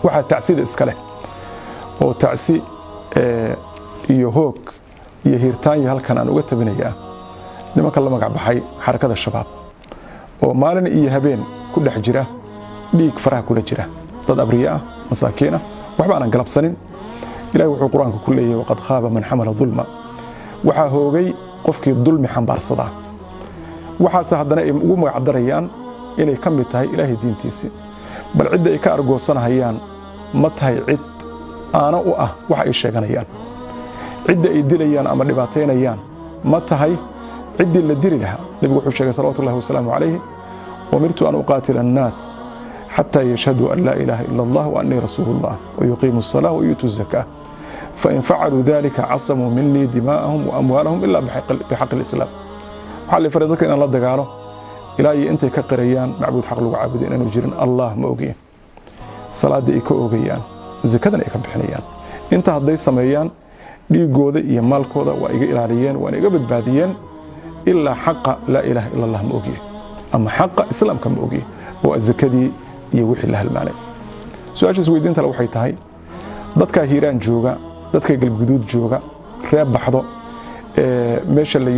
waxa tacsida iska leh oo tacsi iyo hoog iyo hiirtaan iyo halkan aan uga tabinayaa nimanka la magac baxay xarakada shabaab oo maalin iyo habeen ku dhex jira dhiig faraha kula jira dad abriya ah masaakiin ah waxba aan galabsanin ilaahay wuxuu quraanka ku leeyahay waqad khaba man hamala dhulma waxa hoogay qofkii dulmi xambaarsada waxaas haddana ay ugu magac darayaan inay ka mid tahay ilaahay diintiisa bal cid ay ka argoosanayaan ma tahay cid aana u ah waxa ay sheeganayaan cid ay dilayaan ama dhibaateynayaan ma tahay cid la diri laha nabigu wuxuu sheegay sallallahu alayhi wasallam alayhi umirtu an uqatila an-nas hatta yashhadu an la ilaha illa Allah wa anni rasulullah wa yuqimu as-salata wa yutu az-zakah fa in fa'alu dhalika 'asamu minni dima'ahum wa amwalahum illa bihaqq al-islam xalli faradaka in la dagaalo ilaahay intay ka qarayaan macbuud xaq lagu caabudo inuu jirin Allah ma ogeey salaada ay ka ogeeyaan zakadana ay ka bixinayaan inta haday sameeyaan dhiigooda iyo maalkooda waa iga ilaaliyeen waa iga badbaadiyeen illa xaqa la ilaha illa Allah ma ogeey ama xaqa islaamka ma ogeey oo zakadii iyo wixii la halmaanay su'aashaas weydiinta waxay tahay dadka hiiraan jooga dadka galguduud jooga reeb baxdo meesha la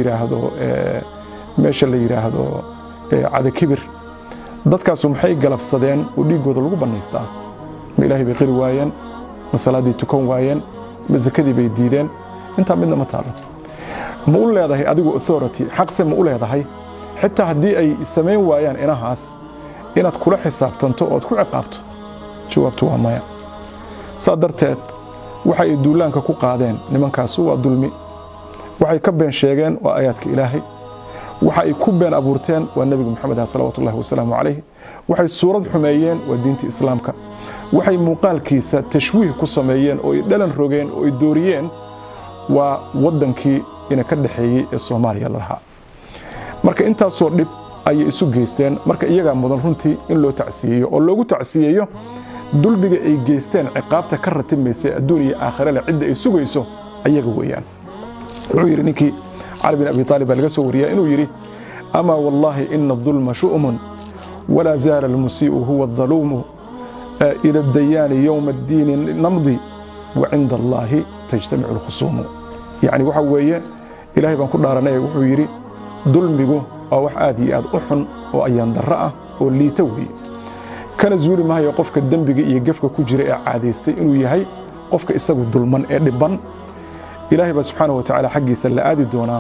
yiraahdo cada kibir dadkaas maxay galabsadeen oo dhiigooda lagu banaystaa ma ilaahay bay qiri waayeen ma salaadii tukan waayeen ma zakadii bay diideen inta midna ma taalo ma u leedahay adigu authority xaqse ma u leedahay xitaa haddii ay sameyn waayaan inahaas inaad kula xisaabtanto oo ku ciqaabto jawaabtu waa maya sadarteed waxa ay duulaanka ku qaadeen nimankaas waa dulmi waxay ka been sheegeen waa aayadka ilaahay waxa ay ku been abuurteen waa nabiga maxamed sallallahu alayhi wasallam alayhi waxay suurad xumeeyeen waa diinta islaamka waxay muuqaalkiisa tashwiih ku sameeyeen oo ay dhalan rogeen oo ay dooriyeen waa wadankii ina ka dhaxeeyay ee Soomaaliya lahaa marka intaas oo dhib ay isu geysteen marka iyaga mudan runtii in loo tacsiyeeyo oo loogu tacsiyeeyo dulbiga ay geysteen ciqaabta ka ratimaysa adduunyo aakhire la cid ay sugayso ayaga weeyaan wuxuu yiri ninkii علي بن أبي طالب القسو وريا إنه يري أما والله إن الظلم شؤم ولا زال المسيء هو الظلوم إلى الديان يوم الدين نمضي وعند الله تجتمع الخصوم يعني وحوية إلهي بان كل دارنا وحو يري ظلمه أو عادي أد أحن وأيان درأة واللي توي كان زوري ما يقفك الدنبق يقفك كجري عاديستي إنه يهي قفك إساق الظلمان إدبان إلهي سبحانه وتعالى حقي سلا آدي دونا